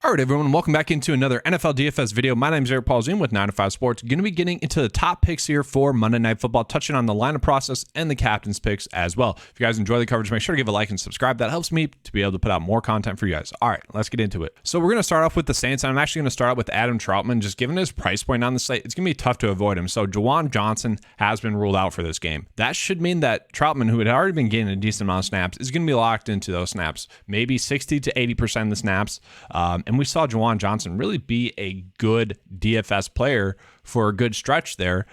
All right, everyone, welcome back into another NFL DFS video. My name is Polzin with 9 to 5 Sports. Going to be getting into the top picks here for Monday Night Football, touching on the lineup process and the captain's picks as well. If you guys enjoy the coverage, make sure to give a like and subscribe. That helps me to be able to put out more content for you guys. All right, let's get into it. So we're going to start off with the Saints. I'm actually going to start out with Adam Troutman. Just given his price point on the slate, it's going to be tough to avoid him. So Juwan Johnson has been ruled out for this game. That should mean that Troutman, who had already been getting a decent amount of snaps, is going to be locked into those snaps, maybe 60 to 80% of the snaps. And we saw Juwan Johnson really be a good DFS player for a good stretch there.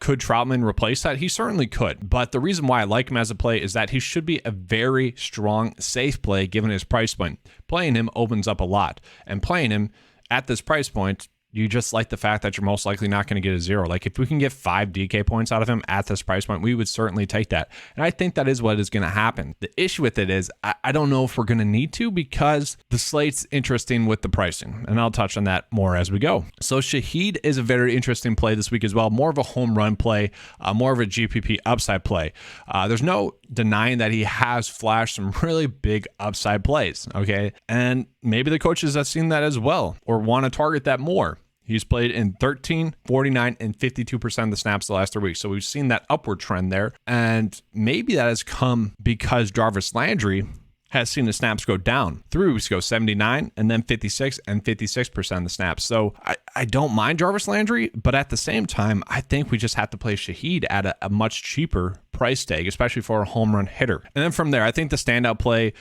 Could Troutman replace that? He certainly could. But the reason why I like him as a play is that he should be a very strong, safe play given his price point. Playing him opens up a lot. And playing him at this price point, you just like the fact that you're most likely not going to get a zero. Like if we can get 5 DK points out of him at this price point, we would certainly take that. And I think that is what is going to happen. The issue with it is I don't know if we're going to need to because the slate's interesting with the pricing. And I'll touch on that more as we go. So Shaheed is a very interesting play this week as well. More of a home run play, more of a GPP upside play. There's no denying that he has flashed some really big upside plays. Okay. And maybe the coaches have seen that as well or want to target that more. He's played in 13, 49, and 52% of the snaps the last 3 weeks. So we've seen that upward trend there. And maybe that has come because Jarvis Landry has seen the snaps go down. 3 weeks ago, 79, and then 56 and 56% of the snaps. So I don't mind Jarvis Landry, but at the same time, I think we just have to play Shaheed at a much cheaper price tag, especially for a home run hitter. And then from there, I think the standout play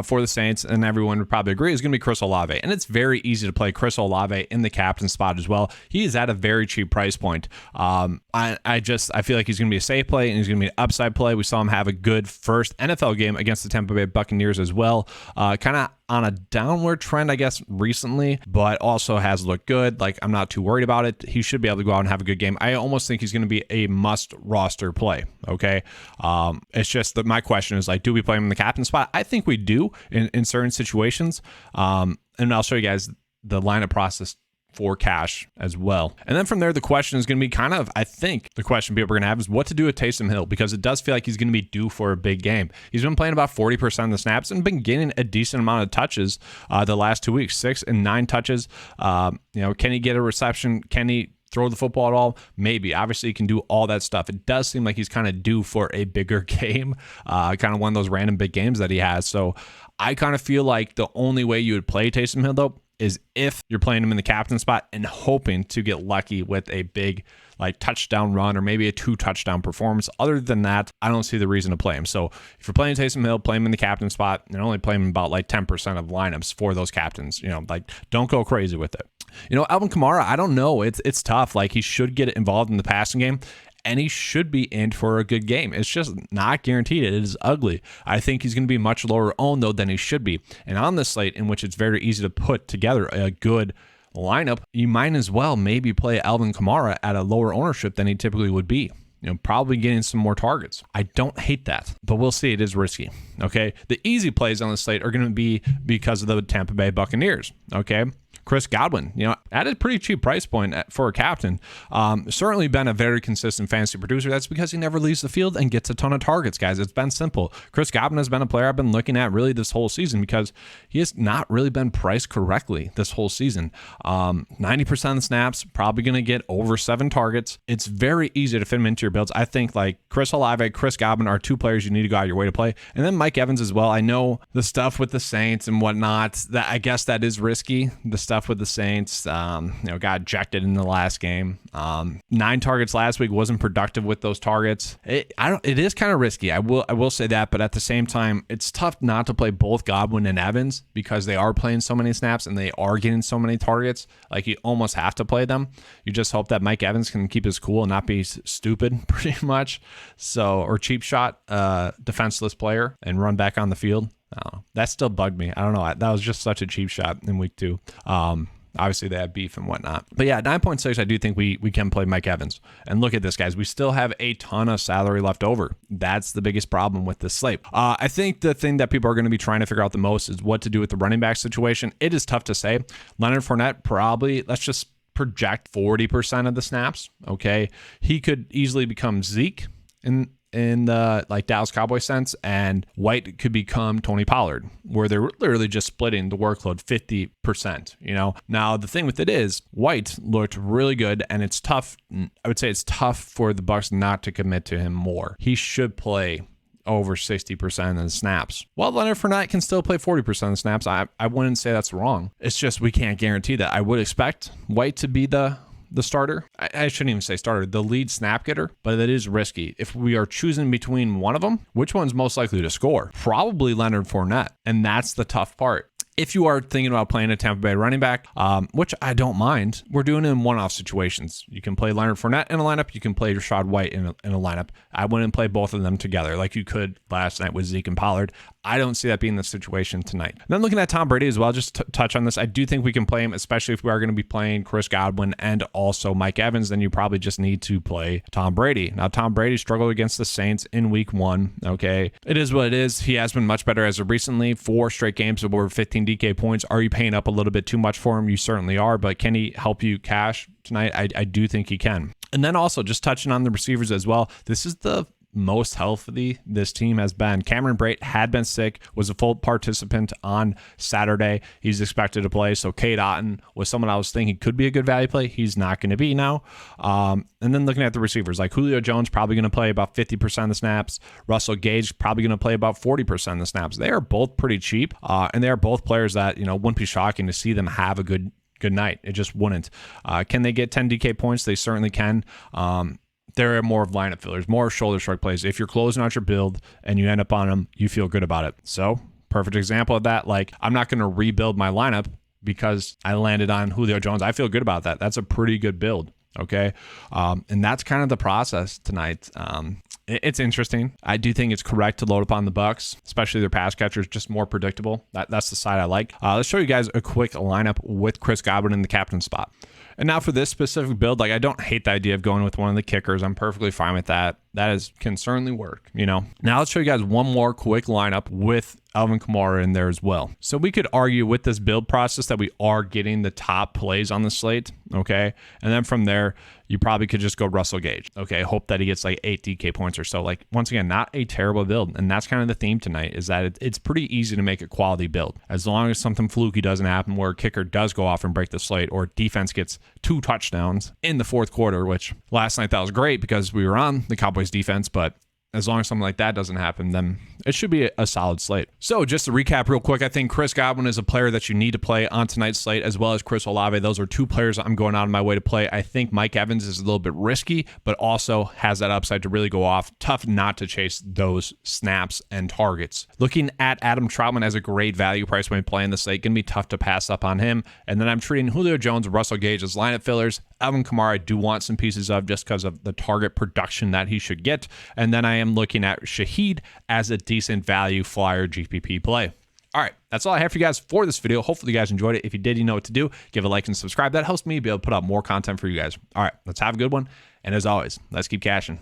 for the Saints, and everyone would probably agree, is going to be Chris Olave. And it's very easy to play Chris Olave in the captain spot as well. He is at a very cheap price point. I feel like he's going to be a safe play and he's going to be an upside play. We saw him have a good first NFL game against the Tampa Bay Buccaneers as well. Kind of on a downward trend, I guess, recently, but also has looked good. Like, I'm not too worried about it. He should be able to go out and have a good game. I almost think he's going to be a must roster play. Okay. It's just that my question is, like, do we play him in the captain spot? I think we do in certain situations. And I'll show you guys the lineup process for cash as well. And then from there, the question is going to be kind of, I think the question people are going to have is what to do with Taysom Hill, because it does feel like he's going to be due for a big game. He's been playing about 40% of the snaps and been getting a decent amount of touches the last 2 weeks, 6 and 9 touches. Can he get a reception? Can he throw the football at all? Maybe. Obviously, he can do all that stuff. It does seem like he's kind of due for a bigger game, kind of one of those random big games that he has. So I kind of feel like the only way you would play Taysom Hill, though, is if you're playing him in the captain spot and hoping to get lucky with a big like touchdown run or maybe a 2 touchdown performance. Other than that, I don't see the reason to play him. So if you're playing Taysom Hill, play him in the captain spot and only play him about like 10% of lineups for those captains. Like don't go crazy with it. Alvin Kamara, I don't know. It's tough. Like he should get involved in the passing game. And he should be in for a good game. It's just not guaranteed. It is ugly. I think he's going to be much lower owned, though, than he should be. And on this slate, in which it's very easy to put together a good lineup, you might as well maybe play Alvin Kamara at a lower ownership than he typically would be. Probably getting some more targets. I don't hate that, but we'll see. It is risky. Okay. The easy plays on the slate are going to be because of the Tampa Bay Buccaneers. Okay. Chris Godwin, at a pretty cheap price point for a captain, certainly been a very consistent fantasy producer. That's because he never leaves the field and gets a ton of targets, guys. It's been simple. Chris Godwin has been a player I've been looking at really this whole season because he has not really been priced correctly this whole season. 90% of the snaps, probably going to get over 7 targets. It's very easy to fit him into your builds. I think like Chris Olave, Chris Godwin are 2 players you need to go out your way to play. And then Mike Evans as well. I know the stuff with the Saints and whatnot, that I guess that is risky. The stuff with the Saints, got ejected in the last game. 9 targets last week, wasn't productive with those targets. It is kind of risky. I will say that, but at the same time, it's tough not to play both Godwin and Evans because they are playing so many snaps and they are getting so many targets. Like you almost have to play them. You just hope that Mike Evans can keep his cool and not be stupid, pretty much. Or cheap shot, defenseless player and run back on the field. That still bugged me. I don't know. That was just such a cheap shot in week 2. Obviously, they have beef and whatnot. But yeah, 9.6, I do think we can play Mike Evans. And look at this, guys. We still have a ton of salary left over. That's the biggest problem with this slate. I think the thing that people are going to be trying to figure out the most is what to do with the running back situation. It is tough to say. Leonard Fournette probably, let's just project 40% of the snaps. Okay. He could easily become Zeke in in the like Dallas Cowboys sense, and White could become Tony Pollard, where they're literally just splitting the workload 50%, you know? Now, the thing with it is White looked really good, and it's tough. I would say it's tough for the Bucs not to commit to him more. He should play over 60% of the snaps. While Leonard Fournette can still play 40% of the snaps, I wouldn't say that's wrong. It's just we can't guarantee that. I would expect White to be the starter. I shouldn't even say starter, the lead snap getter, but it is risky. If we are choosing between one of them, which one's most likely to score? Probably Leonard Fournette, and that's the tough part. If you are thinking about playing a Tampa Bay running back, which I don't mind, we're doing it in one-off situations. You can play Leonard Fournette in a lineup. You can play Rachaad White in a lineup. I wouldn't play both of them together like you could last night with Zeke and Pollard. I don't see that being the situation tonight. And then looking at Tom Brady as well, just to touch on this, I do think we can play him, especially if we are going to be playing Chris Godwin and also Mike Evans. Then you probably just need to play Tom Brady. Now, Tom Brady struggled against the Saints in week 1. Okay, it is what it is. He has been much better as of recently. 4 straight games of over 15 DK points. Are you paying up a little bit too much for him? You certainly are, but can he help you cash tonight? I do think he can. And then also just touching on the receivers as well. This is the most healthy this team has been. Cameron Brate had been sick, was a full participant on Saturday. He's expected to play. So Cade Otton was someone I was thinking could be a good value play. He's not going to be now. And then looking at the receivers, like Julio Jones, probably going to play about 50% of the snaps. Russell Gage, probably going to play about 40% of the snaps. They are both pretty cheap. And they are both players that, you know, wouldn't be shocking to see them have a good night. It just wouldn't. Can they get 10 DK points? They certainly can. There are more of lineup fillers, more shoulder shrug plays. If you're closing out your build and you end up on them, you feel good about it. So, perfect example of that. Like, I'm not going to rebuild my lineup because I landed on Julio Jones. I feel good about that. That's a pretty good build. Okay. And that's kind of the process tonight. It's interesting. I do think it's correct to load up on the Bucs, especially their pass catchers, just more predictable. That's the side I like. Let's show you guys a quick lineup with Chris Godwin in the captain spot. And now for this specific build, like I don't hate the idea of going with one of the kickers. I'm perfectly fine with that. That can certainly work, you know. Now let's show you guys one more quick lineup with Alvin Kamara in there as well. So we could argue with this build process that we are getting the top plays on the slate, okay? And then from there, you probably could just go Russell Gage, okay? Hope that he gets like 8 DK points or so. Like, once again, not a terrible build. And that's kind of the theme tonight, is that it's pretty easy to make a quality build. As long as something fluky doesn't happen where a kicker does go off and break the slate, or defense gets 2 touchdowns in the fourth quarter, which last night that was great because we were on the Cowboys defense, but as long as something like that doesn't happen, then it should be a solid slate. So just to recap real quick, I think Chris Godwin is a player that you need to play on tonight's slate, as well as Chris Olave. Those are 2 players I'm going out of my way to play. I think Mike Evans is a little bit risky, but also has that upside to really go off. Tough not to chase those snaps and targets. Looking at Adam Troutman as a great value price when playing the slate, going to be tough to pass up on him. And then I'm treating Julio Jones and Russell Gage as lineup fillers. Alvin Kamara I do want some pieces of just because of the target production that he should get. And then I am looking at Shaheed as a decent value flyer GPP play. All right, that's all I have for you guys for this video. Hopefully you guys enjoyed it. If you did, you know what to do. Give a like and subscribe. That helps me be able to put out more content for you guys. All right, let's have a good one. And as always, let's keep cashing.